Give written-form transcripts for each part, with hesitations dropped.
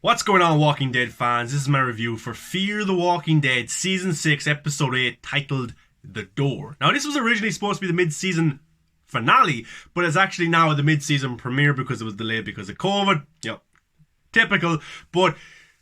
What's going on, Walking Dead fans? This is my review for Fear the Walking Dead Season 6, Episode 8, titled The Door. Now, this was originally supposed to be the mid-season finale, but it's actually now the mid-season premiere because it was delayed because of COVID. Yep, typical. But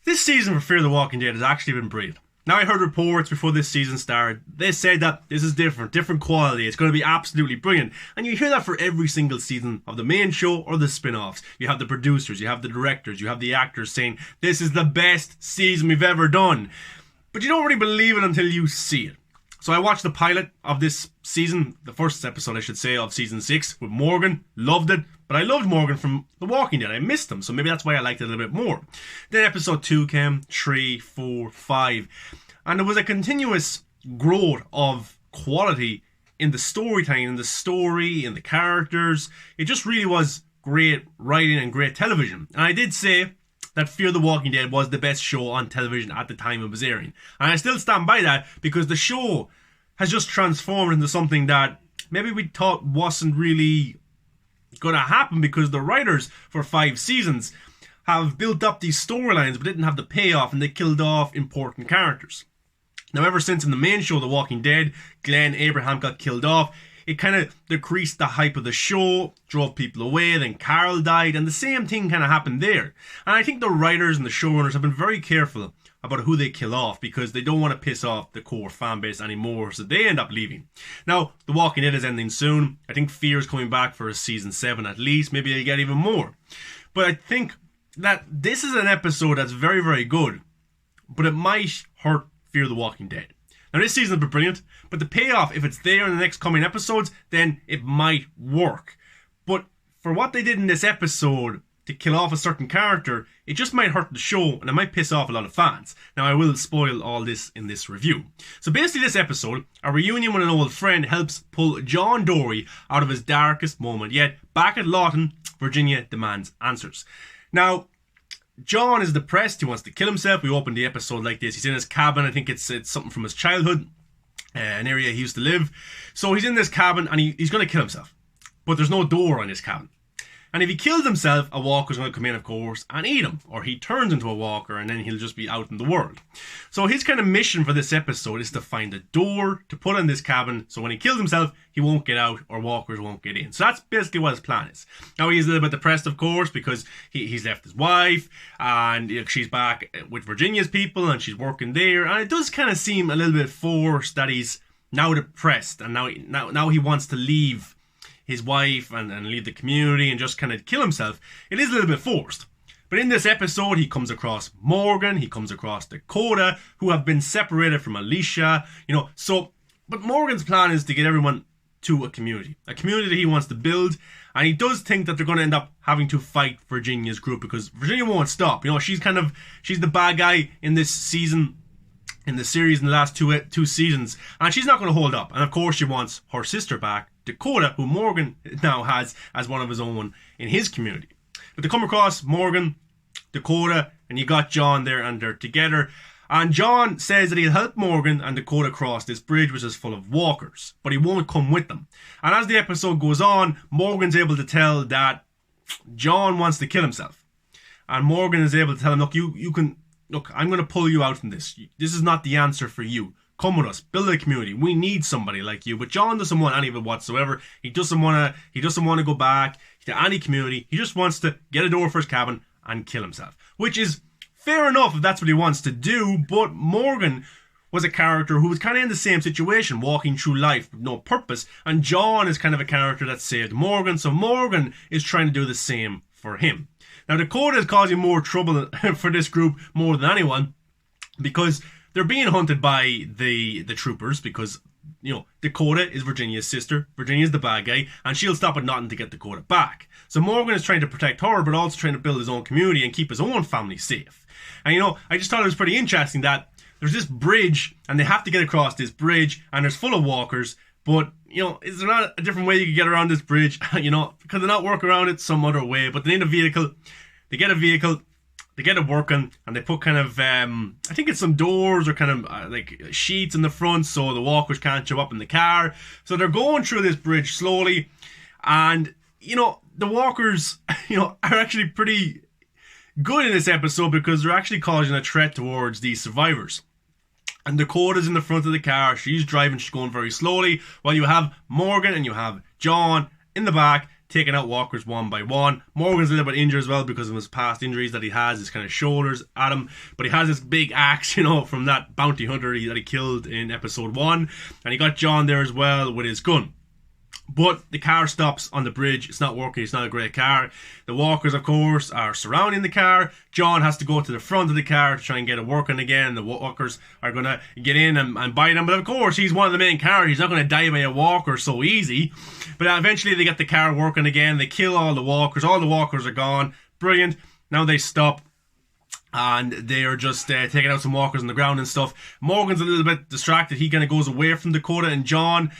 this season for Fear the Walking Dead has actually been brilliant. Now, I heard reports before this season started. They said that this is different quality. It's going to be absolutely brilliant. And you hear that for every single season of the main show or the spin-offs. You have the producers, you have the directors, you have the actors saying, this is the best season we've ever done. But you don't really believe it until you see it. So I watched the pilot of this season, the first episode I should say, of season 6 with Morgan. Loved it. But I loved Morgan from The Walking Dead. I missed him, so maybe that's why I liked it a little bit more. Then episode 2 came, 3, 4, 5. And there was a continuous growth of quality in the storytelling, in the story, in the characters. It just really was great writing and great television. And I did say that Fear the Walking Dead was the best show on television at the time it was airing. And I still stand by that because the show has just transformed into something that maybe we thought wasn't really going to happen because the writers for 5 seasons have built up these storylines but didn't have the payoff, and they killed off important characters. Now, ever since in the main show, The Walking Dead, Glenn Abraham got killed off, it kind of decreased the hype of the show, drove people away, then Carl died, and the same thing kind of happened there. And I think the writers and the showrunners have been very careful about who they kill off because they don't want to piss off the core fan base anymore, so they end up leaving. Now, The Walking Dead is ending soon. I think Fear is coming back for a season 7 at least. Maybe they'll get even more. But I think that this is an episode that's very, very good, but it might hurt Fear the Walking Dead. Now, this season has been brilliant, but the payoff, if it's there in the next coming episodes, then it might work. But for what they did in this episode to kill off a certain character, it just might hurt the show and it might piss off a lot of fans. Now, I will spoil all this in this review. So basically this episode, a reunion with an old friend helps pull John Dory out of his darkest moment, yet back at Lawton, Virginia demands answers. Now, John is depressed, he wants to kill himself. We opened the episode like this. He's in his cabin, I think it's something from his childhood, an area he used to live. So he's in this cabin and he's going to kill himself. But there's no door on his cabin. And if he kills himself, a walker's going to come in, of course, and eat him. Or he turns into a walker and then he'll just be out in the world. So his kind of mission for this episode is to find a door to put in this cabin so when he kills himself, he won't get out or walkers won't get in. So that's basically what his plan is. Now he's a little bit depressed, of course, because he's left his wife and she's back with Virginia's people and she's working there. And it does kind of seem a little bit forced that he's now depressed and now he wants to leave his wife and leave the community and just kind of kill himself. It is a little bit forced. But in this episode, he comes across Morgan, he comes across Dakota, who have been separated from Alicia, but Morgan's plan is to get everyone to a community that he wants to build, and he does think that they're going to end up having to fight Virginia's group because Virginia won't stop. She's the bad guy in this season, in the series, in the last two seasons, and she's not going to hold up. And of course she wants her sister back, Dakota, who Morgan now has as one of his own in his community. But they come across Morgan, Dakota, and you got John there, and they're together. And John says that he'll help Morgan and Dakota cross this bridge, which is full of walkers, but he won't come with them. And as the episode goes on, Morgan's able to tell that John wants to kill himself. And Morgan is able to tell him, look, I'm going to pull you out from this. This is not the answer for you. Come with us, build a community. We need somebody like you. But John doesn't want any of it whatsoever. He doesn't want to go back to any community. He just wants to get a door for his cabin and kill himself, which is fair enough if that's what he wants to do. But Morgan was a character who was kind of in the same situation, walking through life with no purpose. And John is kind of a character that saved Morgan. So Morgan is trying to do the same for him. Now Dakota is causing more trouble for this group more than anyone because they're being hunted by the troopers because, Dakota is Virginia's sister. Virginia's the bad guy, and she'll stop at nothing to get Dakota back. So Morgan is trying to protect her, but also trying to build his own community and keep his own family safe. And, I just thought it was pretty interesting that there's this bridge, and they have to get across this bridge, and there's full of walkers, but, is there not a different way you could get around this bridge? Because they're not work around it some other way, but they need a vehicle. They get a vehicle. They get it working, and they put kind of, I think it's some doors or kind of like sheets in the front so the walkers can't show up in the car. So they're going through this bridge slowly, and, the walkers, are actually pretty good in this episode because they're actually causing a threat towards these survivors. And Dakota's in the front of the car. She's driving. She's going very slowly. While you have Morgan and you have John in the back taking out walkers one by one. Morgan's a little bit injured as well because of his past injuries that he has. His kind of shoulders at him. But he has this big axe, from that bounty hunter that he killed in episode 1. And he got John there as well with his gun. But the car stops on the bridge. It's not working. It's not a great car. The walkers, of course, are surrounding the car. John has to go to the front of the car to try and get it working again. The walkers are going to get in and bite him. But of course, he's one of the main characters. He's not going to die by a walker so easy. But eventually they get the car working again. They kill all the walkers. All the walkers are gone. Brilliant. Now they stop. And they are just taking out some walkers on the ground and stuff. Morgan's a little bit distracted. He kind of goes away from Dakota and John.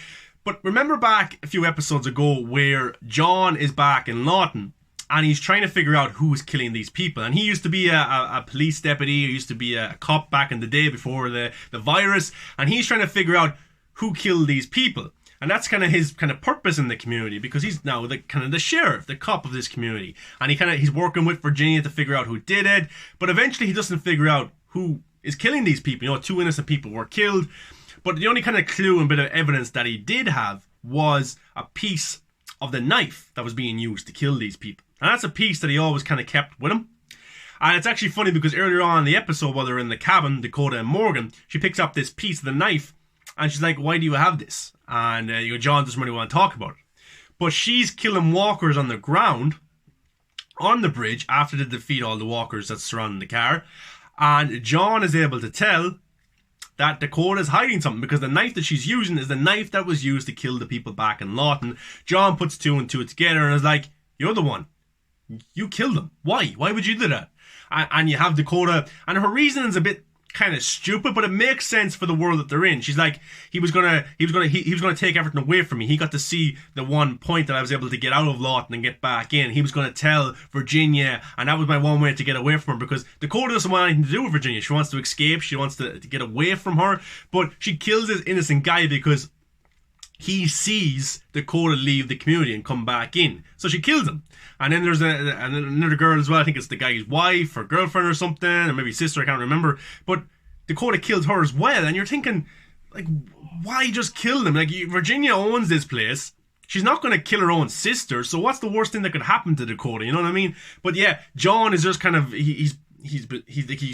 But remember back a few episodes ago where John is back in Lawton and he's trying to figure out who's killing these people. And he used to be a police deputy, he used to be a cop back in the day before the virus. And he's trying to figure out who killed these people. And that's kind of his kind of purpose in the community because he's now the kind of the sheriff, the cop of this community. And he's working with Virginia to figure out who did it. But eventually he doesn't figure out who is killing these people. 2 innocent people were killed. But the only kind of clue and bit of evidence that he did have was a piece of the knife that was being used to kill these people. And that's a piece that he always kind of kept with him. And it's actually funny because earlier on in the episode, while they're in the cabin, Dakota and Morgan, she picks up this piece of the knife and she's like, why do you have this? And John doesn't really want to talk about it. But she's killing walkers on the ground, on the bridge, after they defeat all the walkers that surround the car. And John is able to tell that Dakota's hiding something because the knife that she's using is the knife that was used to kill the people back in Lawton. John puts 2 and 2 together and is like, you're the one. You killed them. Why? Why would you do that? And you have Dakota, and her reason is a bit kind of stupid, but it makes sense for the world that they're in. She's like, he was gonna take everything away from me. He got to see the one point that I was able to get out of Lawton and get back in. He was gonna tell Virginia, and that was my one way to get away from her because Dakota doesn't want anything to do with Virginia. She wants to escape. She wants to get away from her, but she kills this innocent guy because he sees Dakota leave the community and come back in. So she kills him. And then there's another girl as well. I think it's the guy's wife or girlfriend or something, or maybe sister, I can't remember. But Dakota kills her as well. And you're thinking, like, why just kill them? Like, Virginia owns this place. She's not going to kill her own sister. So what's the worst thing that could happen to Dakota? You know what I mean? But yeah, John is just kind of, he's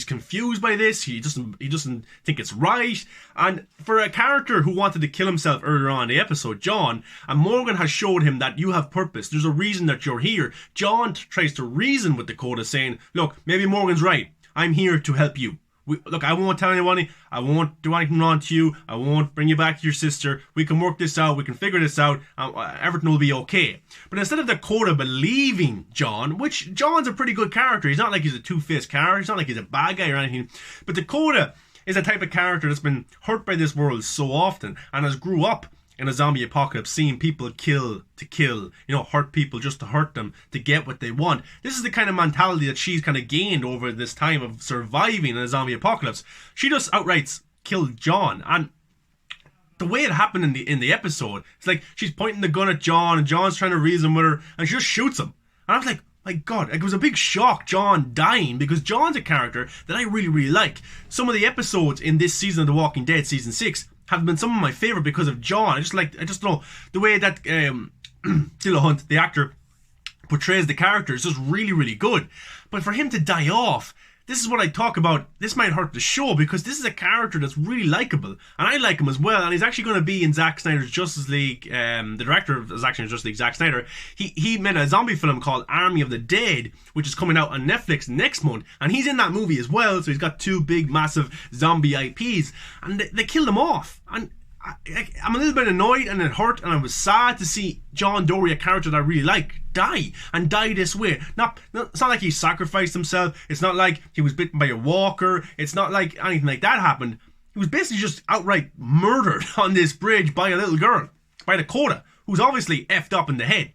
confused by this. He doesn't think it's right. And for a character who wanted to kill himself earlier on in the episode, John, and Morgan has showed him that you have purpose. There's a reason that you're here. John tries to reason with Dakota, saying, look, maybe Morgan's right. I'm here to help you. Look, I won't tell anyone. I won't do anything wrong to you. I won't bring you back to your sister. We can work this out. We can figure this out. Everything will be okay. But instead of Dakota believing John, which John's a pretty good character. He's not like he's a two-faced character. He's not like he's a bad guy or anything. But Dakota is a type of character that's been hurt by this world so often and has grew up in a zombie apocalypse, seeing people kill to kill, hurt people just to hurt them, to get what they want. This is the kind of mentality that she's kind of gained over this time of surviving in a zombie apocalypse. She just outright killed John, and the way it happened in the episode, it's like she's pointing the gun at John, and John's trying to reason with her, and she just shoots him. And I was like, my God, it was a big shock, John dying, because John's a character that I really, really like. Some of the episodes in this season of The Walking Dead, season 6, have been some of my favourite because of John. I just know the way that Dillahunt, the actor, portrays the character is just really, really good. But for him to die off, this is what I talk about. This might hurt the show because this is a character that's really likeable, and I like him as well. And he's actually going to be in Zack Snyder's Justice League. The director of Zack Snyder's Justice League, Zack Snyder, he made a zombie film called Army of the Dead, which is coming out on Netflix next month, and he's in that movie as well. So he's got 2 big, massive zombie IPs, and they killed him off. And I'm a little bit annoyed, and it hurt, and I was sad to see John Dory, a character that I really like, die this way. It's not like he sacrificed himself. It's not like he was bitten by a walker. It's not like anything like that happened. He was basically just outright murdered on this bridge by a little girl, by Dakota, who's obviously effed up in the head.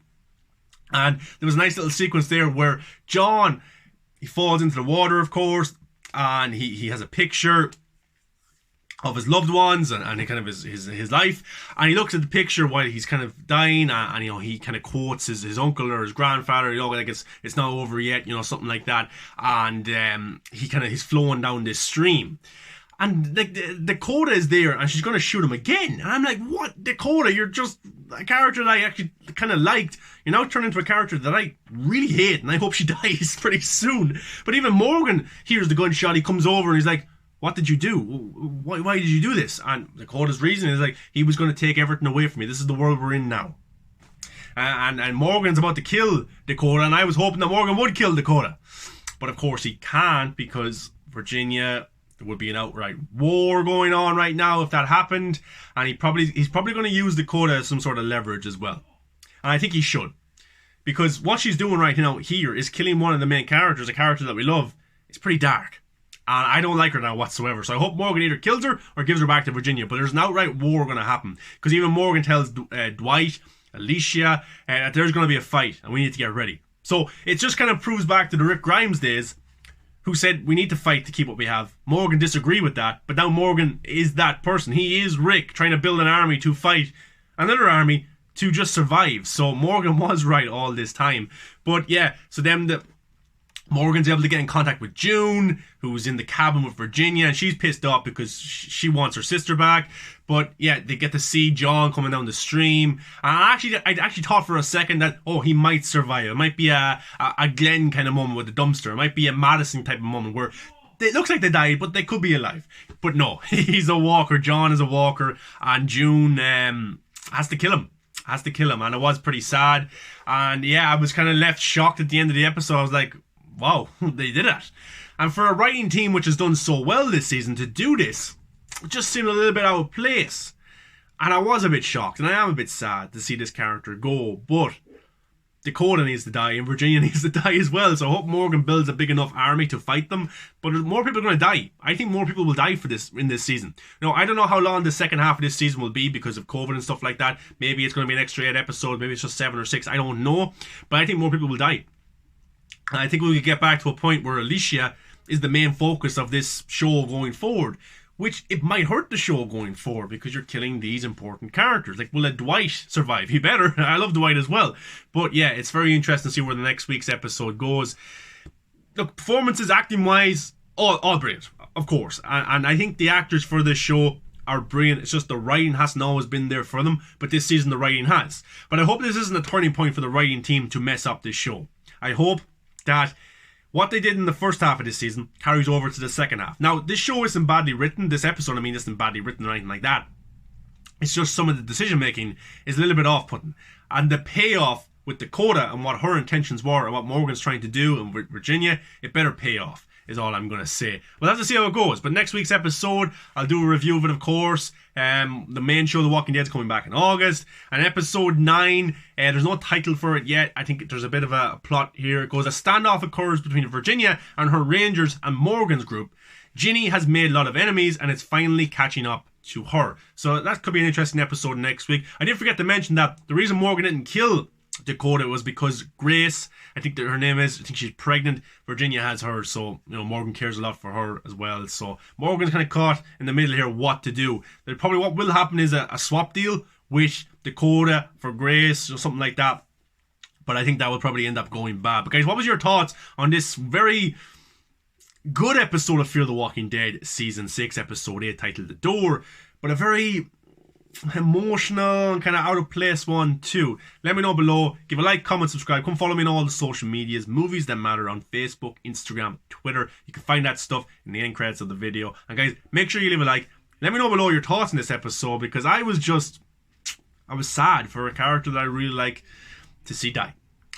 And there was a nice little sequence there where John, he falls into the water, of course, and he has a picture. of his loved ones and kind of his life, and he looks at the picture while he's kind of dying, and he kind of quotes his uncle or his grandfather, like it's not over yet, something like that, and he's flowing down this stream. And Dakota is there, and she's going to shoot him again. And I'm like, what? Dakota, you're just a character that I actually kind of liked. You're now turned into a character that I really hate, and I hope she dies pretty soon. But even Morgan hears the gunshot. He comes over, and he's like, what did you do? Why did you do this? And Dakota's reason is like, he was going to take everything away from me. This is the world we're in now. And Morgan's about to kill Dakota, and I was hoping that Morgan would kill Dakota. But of course he can't, because Virginia... there would be an outright war going on right now if that happened, and he's probably going to use Dakota as some sort of leverage as well. And I think he should, because what she's doing right now here is killing one of the main characters, a character that we love. It's pretty dark, and I don't like her now whatsoever. So I hope Morgan either kills her or gives her back to Virginia. But there's an outright war going to happen, because even Morgan tells Dwight, Alicia, that there's going to be a fight and we need to get ready. So it just kind of proves back to the Rick Grimes days, who said we need to fight to keep what we have. Morgan disagreed with that, but now Morgan is that person. He is Rick, trying to build an army to fight another army to just survive. So Morgan was right all this time. But yeah, so then Morgan's able to get in contact with June, who's in the cabin with Virginia, and she's pissed off because she wants her sister back. But yeah, they get to see John coming down the stream. And I actually thought for a second that, he might survive. It might be a Glenn kind of moment with the dumpster. It might be a Madison type of moment where it looks like they died, but they could be alive. But no, he's a walker. John is a walker, and June has to kill him. And it was pretty sad. And yeah, I was kind of left shocked at the end of the episode. I was like, wow, they did it. And for a writing team which has done so well this season to do this, it just seemed a little bit out of place. And I was a bit shocked, and I am a bit sad to see this character go. But Dakota needs to die, and Virginia needs to die as well. So I hope Morgan builds a big enough army to fight them. But more people are going to die. I think more people will die in this season. I don't know how long the second half of this season will be because of COVID and stuff like that. Maybe it's going to be an extra 8 episodes. Maybe it's just 7 or 6. I don't know. But I think more people will die. I think we could get back to a point where Alicia is the main focus of this show going forward, which it might hurt the show going forward because you're killing these important characters. Like, will Dwight survive? He better. I love Dwight as well. But yeah, it's very interesting to see where the next week's episode goes. Look, performances, acting-wise, all brilliant, of course. And I think the actors for this show are brilliant. It's just the writing hasn't always been there for them, but this season the writing has. But I hope this isn't a turning point for the writing team to mess up this show. I hope that what they did in the first half of this season carries over to the second half. Now, this show isn't badly written. This episode, isn't badly written or anything like that. It's just some of the decision making is a little bit off-putting. And the payoff with Dakota and what her intentions were and what Morgan's trying to do and Virginia, it better pay off, is all I'm going to say. We'll have to see how it goes. But next week's episode, I'll do a review of it, of course. The main show, The Walking Dead, is coming back in August. And episode 9, there's no title for it yet. I think there's a bit of a plot here. It goes, a standoff occurs between Virginia and her Rangers and Morgan's group. Ginny has made a lot of enemies, and it's finally catching up to her. So that could be an interesting episode next week. I did forget to mention that the reason Morgan didn't kill Dakota was because Grace, I think that her name is, I think she's pregnant. Virginia has her, so Morgan cares a lot for her as well. So Morgan's kind of caught in the middle here what to do. Probably what will happen is a swap deal with Dakota for Grace or something like that. But I think that will probably end up going bad. But guys, what was your thoughts on this very good episode of Fear the Walking Dead Season 6, Episode 8, titled The Door? But a very emotional and kind of out of place one too. Let me know below. Give a like, comment, subscribe. Come follow me on all the social medias. Movies That Matter on Facebook, Instagram, Twitter. You can find that stuff in the end credits of the video. And guys, make sure you leave a like. Let me know below your thoughts on this episode, because I was sad for a character that I really like to see die.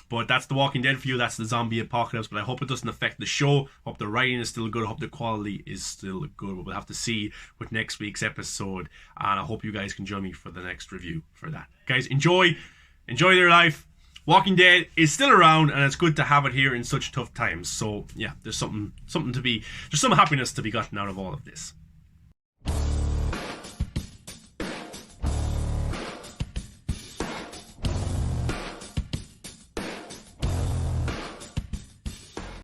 But that's The Walking Dead for you. That's the zombie apocalypse. But I hope it doesn't affect the show. I hope the writing is still good. I hope the quality is still good. But we'll have to see with next week's episode. And I hope you guys can join me for the next review for that. Guys, enjoy their life. Walking Dead is still around, and it's good to have it here in such tough times. So yeah, there's some happiness to be gotten out of all of this.